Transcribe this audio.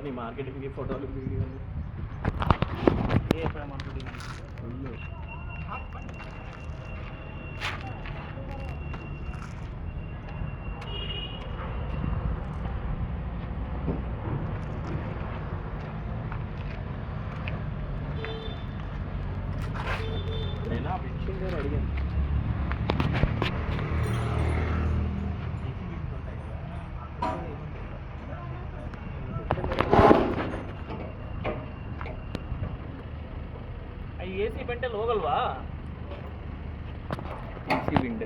నీ మార్కెటింగ్ ఫోటోలు వీడియోలు ఏ మార్కెటింగ్ నేను పిచ్చింగ్ అడిగాను ఏసీ పెంటే లోగಲ್ವಾ ఏసీ విండ్